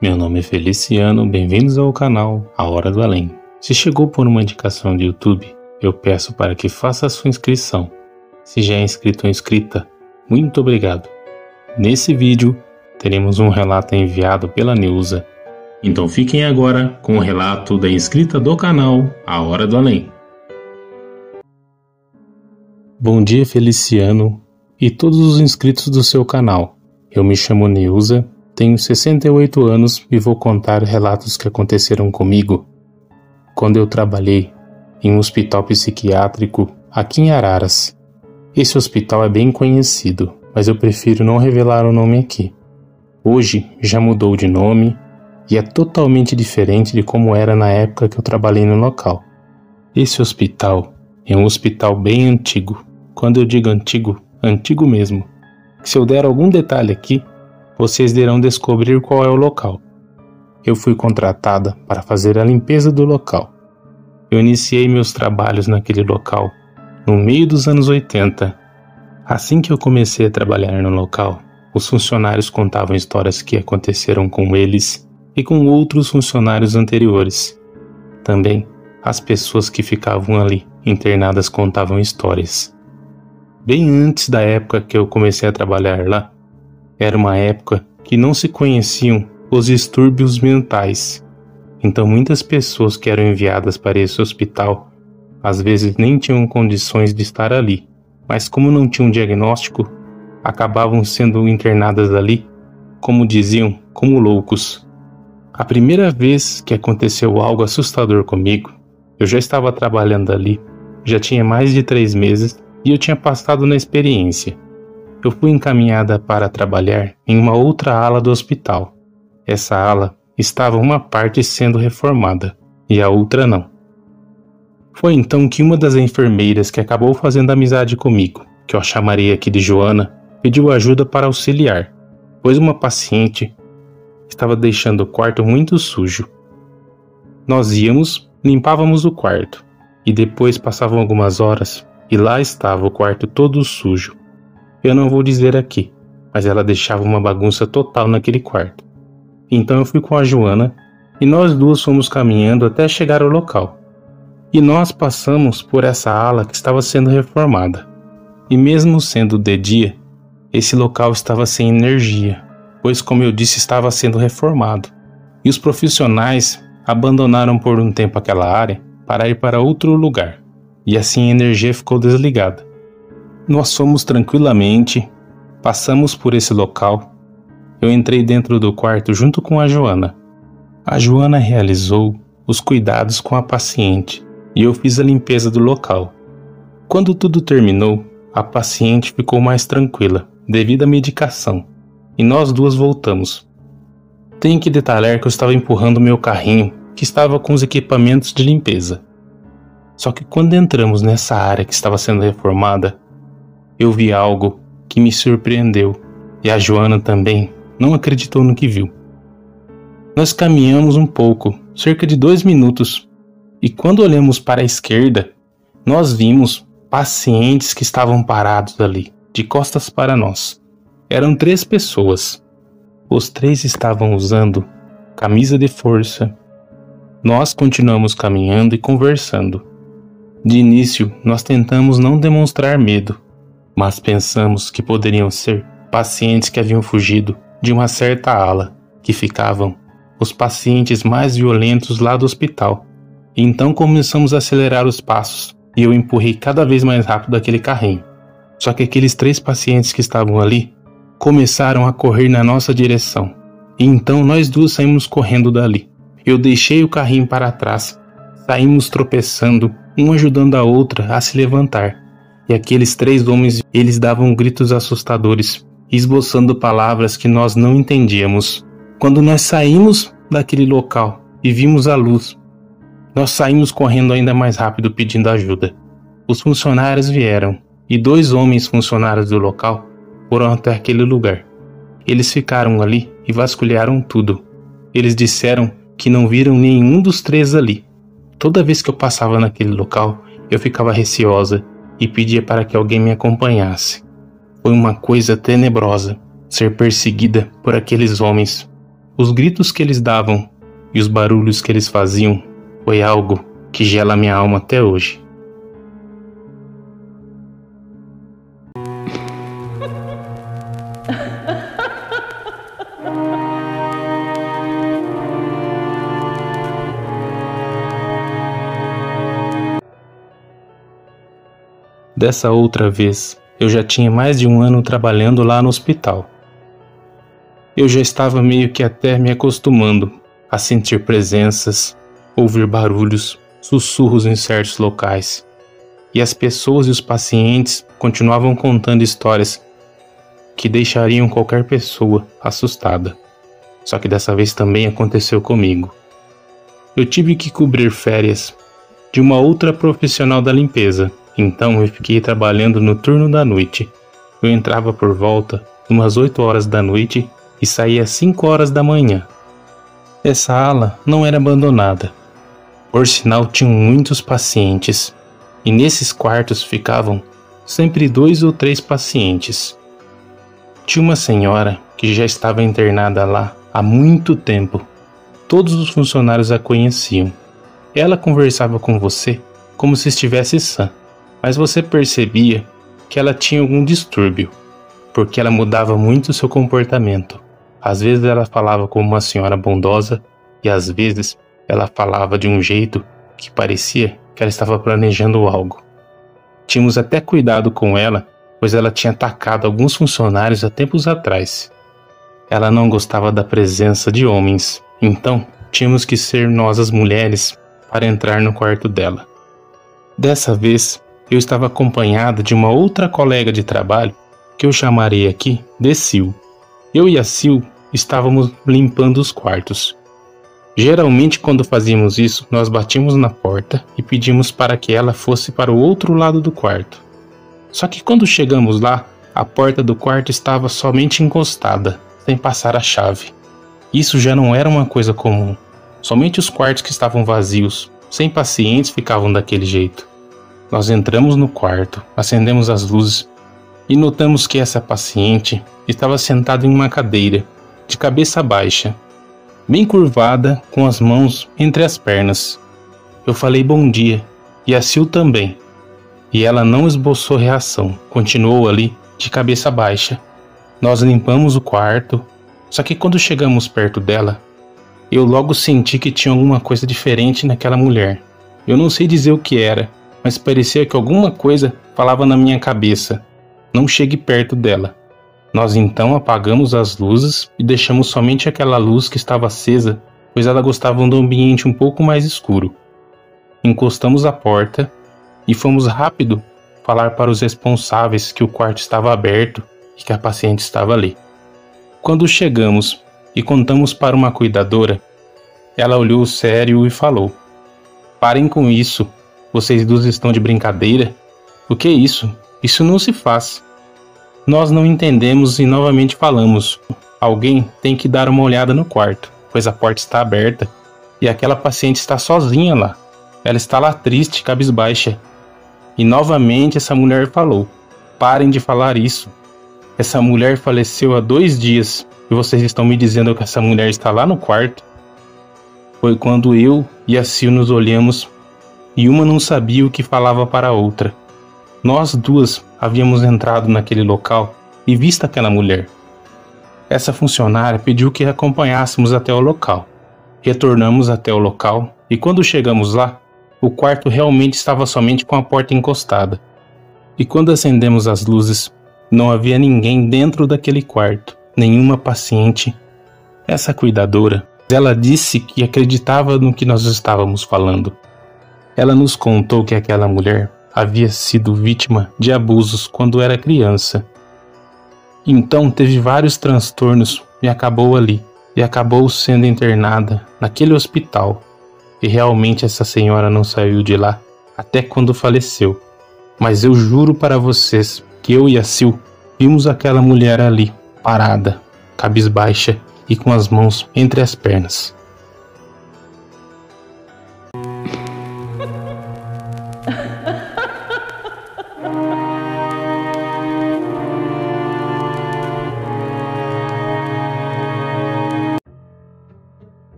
Meu nome é Feliciano, bem-vindos ao canal A Hora do Além. Se chegou por uma indicação de YouTube, eu peço para que faça a sua inscrição. Se já é inscrito ou inscrita, muito obrigado. Nesse vídeo, teremos um relato enviado pela Neuza. Então fiquem agora com o relato da inscrita do canal A Hora do Além. Bom dia, Feliciano e todos os inscritos do seu canal. Eu me chamo Neuza, tenho 68 anos e vou contar relatos que aconteceram comigo quando eu trabalhei em um hospital psiquiátrico aqui em Araras. Esse hospital é bem conhecido, mas eu prefiro não revelar o nome aqui. Hoje já mudou de nome e é totalmente diferente de como era na época que eu trabalhei no local. Esse hospital é um hospital bem antigo. Quando eu digo antigo, antigo mesmo. Se eu der algum detalhe aqui, vocês irão descobrir qual é o local. Eu fui contratada para fazer a limpeza do local. Eu iniciei meus trabalhos naquele local no meio dos anos 80. Assim que eu comecei a trabalhar no local, os funcionários contavam histórias que aconteceram com eles e com outros funcionários anteriores. Também as pessoas que ficavam ali internadas contavam histórias. Bem antes da época que eu comecei a trabalhar lá, era uma época que não se conheciam os distúrbios mentais. Então muitas pessoas que eram enviadas para esse hospital, às vezes nem tinham condições de estar ali, mas como não tinham diagnóstico, acabavam sendo internadas ali, como diziam, como loucos. A primeira vez que aconteceu algo assustador comigo, eu já estava trabalhando ali, já tinha mais de 3 meses, e eu tinha passado na experiência. Eu fui encaminhada para trabalhar em uma outra ala do hospital. Essa ala estava uma parte sendo reformada e a outra não. Foi então que uma das enfermeiras que acabou fazendo amizade comigo, que eu chamarei aqui de Joana, pediu ajuda para auxiliar, pois uma paciente estava deixando o quarto muito sujo. Nós íamos, limpávamos o quarto e depois passavam algumas horas e lá estava o quarto todo sujo. Eu não vou dizer aqui, mas ela deixava uma bagunça total naquele quarto. Então eu fui com a Joana e nós duas fomos caminhando até chegar ao local. E nós passamos por essa ala que estava sendo reformada. E mesmo sendo de dia, esse local estava sem energia, pois como eu disse, estava sendo reformado. E os profissionais abandonaram por um tempo aquela área para ir para outro lugar. E assim a energia ficou desligada. Nós fomos tranquilamente, passamos por esse local. Eu entrei dentro do quarto junto com a Joana. A Joana realizou os cuidados com a paciente e eu fiz a limpeza do local. Quando tudo terminou, a paciente ficou mais tranquila devido à medicação e nós duas voltamos. Tenho que detalhar que eu estava empurrando meu carrinho que estava com os equipamentos de limpeza. Só que quando entramos nessa área que estava sendo reformada, eu vi algo que me surpreendeu e a Joana também não acreditou no que viu. Nós caminhamos um pouco, cerca de 2 minutos, e quando olhamos para a esquerda, nós vimos pacientes que estavam parados ali, de costas para nós. Eram 3 pessoas. Os 3 estavam usando camisa de força. Nós continuamos caminhando e conversando. De início, nós tentamos não demonstrar medo, mas pensamos que poderiam ser pacientes que haviam fugido de uma certa ala, que ficavam os pacientes mais violentos lá do hospital. Então começamos a acelerar os passos e eu empurrei cada vez mais rápido aquele carrinho. Só que aqueles 3 pacientes que estavam ali começaram a correr na nossa direção. E então nós duas saímos correndo dali. Eu deixei o carrinho para trás, saímos tropeçando, um ajudando a outra a se levantar. E aqueles 3 homens, eles davam gritos assustadores, esboçando palavras que nós não entendíamos. Quando nós saímos daquele local e vimos a luz, nós saímos correndo ainda mais rápido pedindo ajuda. Os funcionários vieram e 2 homens funcionários do local foram até aquele lugar. Eles ficaram ali e vasculharam tudo. Eles disseram que não viram nenhum dos 3 ali. Toda vez que eu passava naquele local, eu ficava receosa e pedia para que alguém me acompanhasse. Foi uma coisa tenebrosa ser perseguida por aqueles homens. Os gritos que eles davam e os barulhos que eles faziam foi algo que gela minha alma até hoje. Dessa outra vez, eu já tinha mais de um ano trabalhando lá no hospital. Eu já estava meio que até me acostumando a sentir presenças, ouvir barulhos, sussurros em certos locais. E as pessoas e os pacientes continuavam contando histórias que deixariam qualquer pessoa assustada. Só que dessa vez também aconteceu comigo. Eu tive que cobrir férias de uma outra profissional da limpeza. Então eu fiquei trabalhando no turno da noite. Eu entrava por volta umas 8 horas da noite e saía às 5 horas da manhã. Essa ala não era abandonada. Por sinal, tinham muitos pacientes. E nesses quartos ficavam sempre 2 ou 3 pacientes. Tinha uma senhora que já estava internada lá há muito tempo. Todos os funcionários a conheciam. Ela conversava com você como se estivesse sã. Mas você percebia que ela tinha algum distúrbio, porque ela mudava muito seu comportamento. Às vezes ela falava como uma senhora bondosa e às vezes ela falava de um jeito que parecia que ela estava planejando algo. Tínhamos até cuidado com ela, pois ela tinha atacado alguns funcionários há tempos atrás. Ela não gostava da presença de homens, então tínhamos que ser nós as mulheres para entrar no quarto dela. Dessa vez, eu estava acompanhada de uma outra colega de trabalho, que eu chamarei aqui de Sil. Eu e a Sil estávamos limpando os quartos. Geralmente, quando fazíamos isso, nós batíamos na porta e pedimos para que ela fosse para o outro lado do quarto. Só que quando chegamos lá, a porta do quarto estava somente encostada, sem passar a chave. Isso já não era uma coisa comum. Somente os quartos que estavam vazios, sem pacientes, ficavam daquele jeito. Nós entramos no quarto, acendemos as luzes e notamos que essa paciente estava sentada em uma cadeira, de cabeça baixa, bem curvada, com as mãos entre as pernas. Eu falei bom dia, e a Sil também, e ela não esboçou reação, continuou ali, de cabeça baixa. Nós limpamos o quarto, só que quando chegamos perto dela, eu logo senti que tinha alguma coisa diferente naquela mulher. Eu não sei dizer o que era, mas parecia que alguma coisa falava na minha cabeça: não chegue perto dela. Nós então apagamos as luzes e deixamos somente aquela luz que estava acesa, pois ela gostava do ambiente um pouco mais escuro. Encostamos a porta e fomos rápido falar para os responsáveis que o quarto estava aberto e que a paciente estava ali. Quando chegamos e contamos para uma cuidadora, ela olhou sério e falou: parem com isso. Vocês duas estão de brincadeira? O que é isso? Isso não se faz. Nós não entendemos e novamente falamos: alguém tem que dar uma olhada no quarto, pois a porta está aberta e aquela paciente está sozinha lá. Ela está lá triste, cabisbaixa. E novamente essa mulher falou: parem de falar isso. Essa mulher faleceu há 2 dias e vocês estão me dizendo que essa mulher está lá no quarto? Foi quando eu e a Sil nos olhamos e uma não sabia o que falava para a outra. Nós duas havíamos entrado naquele local e visto aquela mulher. Essa funcionária pediu que a acompanhássemos até o local. Retornamos até o local e quando chegamos lá, o quarto realmente estava somente com a porta encostada. E quando acendemos as luzes, não havia ninguém dentro daquele quarto, nenhuma paciente. Essa cuidadora, ela disse que acreditava no que nós estávamos falando. Ela nos contou que aquela mulher havia sido vítima de abusos quando era criança. Então teve vários transtornos e acabou ali. E acabou sendo internada naquele hospital. E realmente essa senhora não saiu de lá até quando faleceu. Mas eu juro para vocês que eu e a Sil vimos aquela mulher ali, parada, cabisbaixa e com as mãos entre as pernas.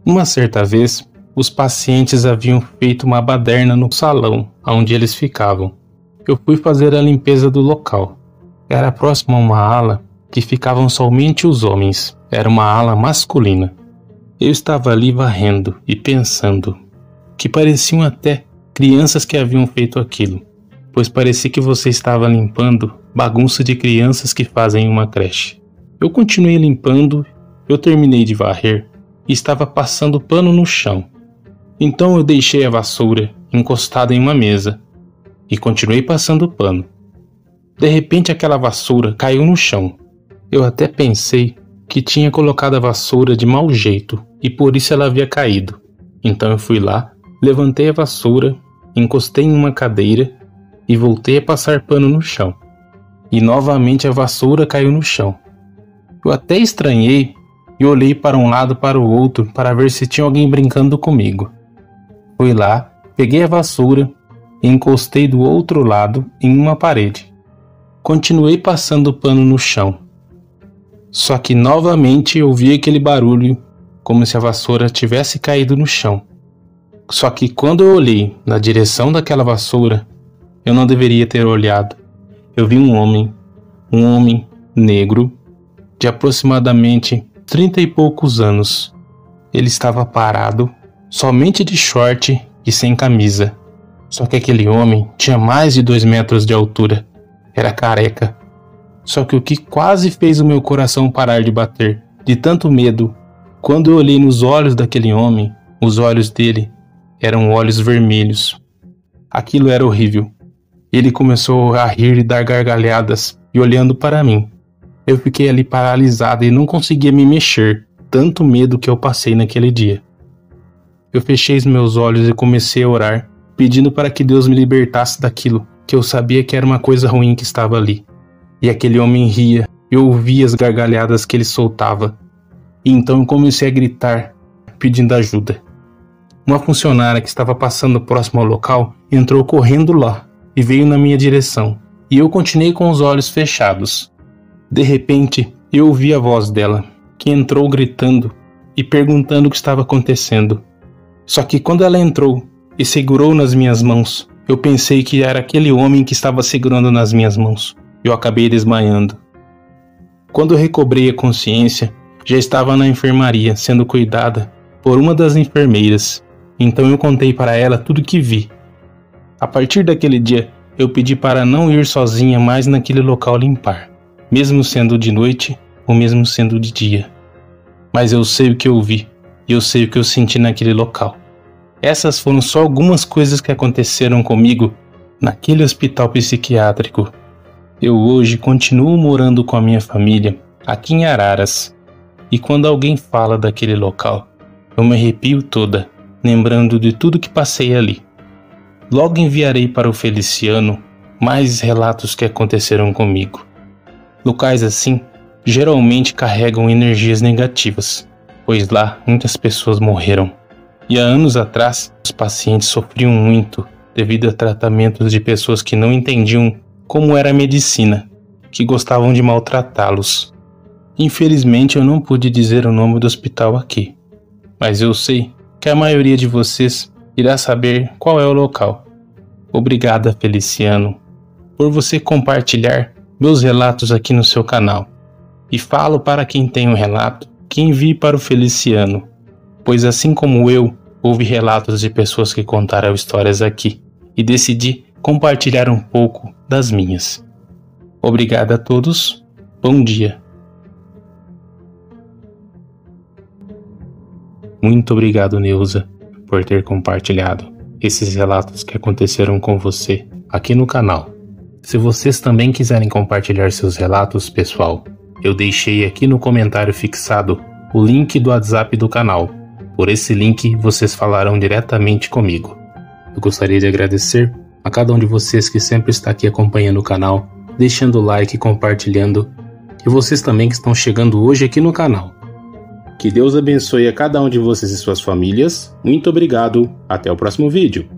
Uma certa vez, os pacientes haviam feito uma baderna no salão onde eles ficavam. Eu fui fazer a limpeza do local. Era próximo a uma ala que ficavam somente os homens. Era uma ala masculina. Eu estava ali varrendo e pensando que pareciam até crianças que haviam feito aquilo, pois parecia que você estava limpando bagunça de crianças que fazem em uma creche. Eu continuei limpando, eu terminei de varrer e estava passando pano no chão. Então eu deixei a vassoura encostada em uma mesa e continuei passando pano. De repente aquela vassoura caiu no chão. Eu até pensei que tinha colocado a vassoura de mau jeito e por isso ela havia caído. Então eu fui lá, levantei a vassoura, encostei em uma cadeira e voltei a passar pano no chão. E novamente a vassoura caiu no chão. Eu até estranhei e olhei para um lado para o outro para ver se tinha alguém brincando comigo. Fui lá, peguei a vassoura e encostei do outro lado em uma parede. Continuei passando pano no chão. Só que novamente eu ouvi aquele barulho como se a vassoura tivesse caído no chão. Só que quando eu olhei na direção daquela vassoura, eu não deveria ter olhado. Eu vi um homem negro, de aproximadamente 30 e poucos anos. Ele estava parado, somente de short e sem camisa. Só que aquele homem tinha mais de 2 metros de altura. Era careca. Só que o que quase fez o meu coração parar de bater, de tanto medo, quando eu olhei nos olhos daquele homem, os olhos dele eram olhos vermelhos. Aquilo era horrível. Ele começou a rir e dar gargalhadas e olhando para mim. Eu fiquei ali paralisado e não conseguia me mexer, tanto medo que eu passei naquele dia. Eu fechei os meus olhos e comecei a orar, pedindo para que Deus me libertasse daquilo, que eu sabia que era uma coisa ruim que estava ali. E aquele homem ria, eu ouvia as gargalhadas que ele soltava. E então eu comecei a gritar, pedindo ajuda. Uma funcionária que estava passando próximo ao local entrou correndo lá e veio na minha direção. E eu continuei com os olhos fechados. De repente, eu ouvi a voz dela, que entrou gritando e perguntando o que estava acontecendo. Só que quando ela entrou e segurou nas minhas mãos, eu pensei que era aquele homem que estava segurando nas minhas mãos. Eu acabei desmaiando. Quando eu recobrei a consciência, já estava na enfermaria, sendo cuidada por uma das enfermeiras. Então eu contei para ela tudo o que vi. A partir daquele dia, eu pedi para não ir sozinha mais naquele local limpar, mesmo sendo de noite ou mesmo sendo de dia. Mas eu sei o que eu vi e eu sei o que eu senti naquele local. Essas foram só algumas coisas que aconteceram comigo naquele hospital psiquiátrico. Eu hoje continuo morando com a minha família aqui em Araras. E quando alguém fala daquele local, eu me arrepio toda, lembrando de tudo que passei ali. Logo enviarei para o Feliciano mais relatos que aconteceram comigo. Locais assim geralmente carregam energias negativas, pois lá muitas pessoas morreram. E há anos atrás, os pacientes sofriam muito devido a tratamentos de pessoas que não entendiam como era a medicina, que gostavam de maltratá-los. Infelizmente eu não pude dizer o nome do hospital aqui, mas eu sei que a maioria de vocês irá saber qual é o local. Obrigada, Feliciano, por você compartilhar meus relatos aqui no seu canal. E falo para quem tem um relato que envie para o Feliciano, pois assim como eu, houve relatos de pessoas que contaram histórias aqui e decidi compartilhar um pouco das minhas. Obrigado a todos, bom dia. Muito obrigado, Neuza, por ter compartilhado esses relatos que aconteceram com você aqui no canal. Se vocês também quiserem compartilhar seus relatos, pessoal, eu deixei aqui no comentário fixado o link do WhatsApp do canal. Por esse link, vocês falarão diretamente comigo. Eu gostaria de agradecer a cada um de vocês que sempre está aqui acompanhando o canal, deixando o like e compartilhando, e vocês também que estão chegando hoje aqui no canal. Que Deus abençoe a cada um de vocês e suas famílias. Muito obrigado. Até o próximo vídeo.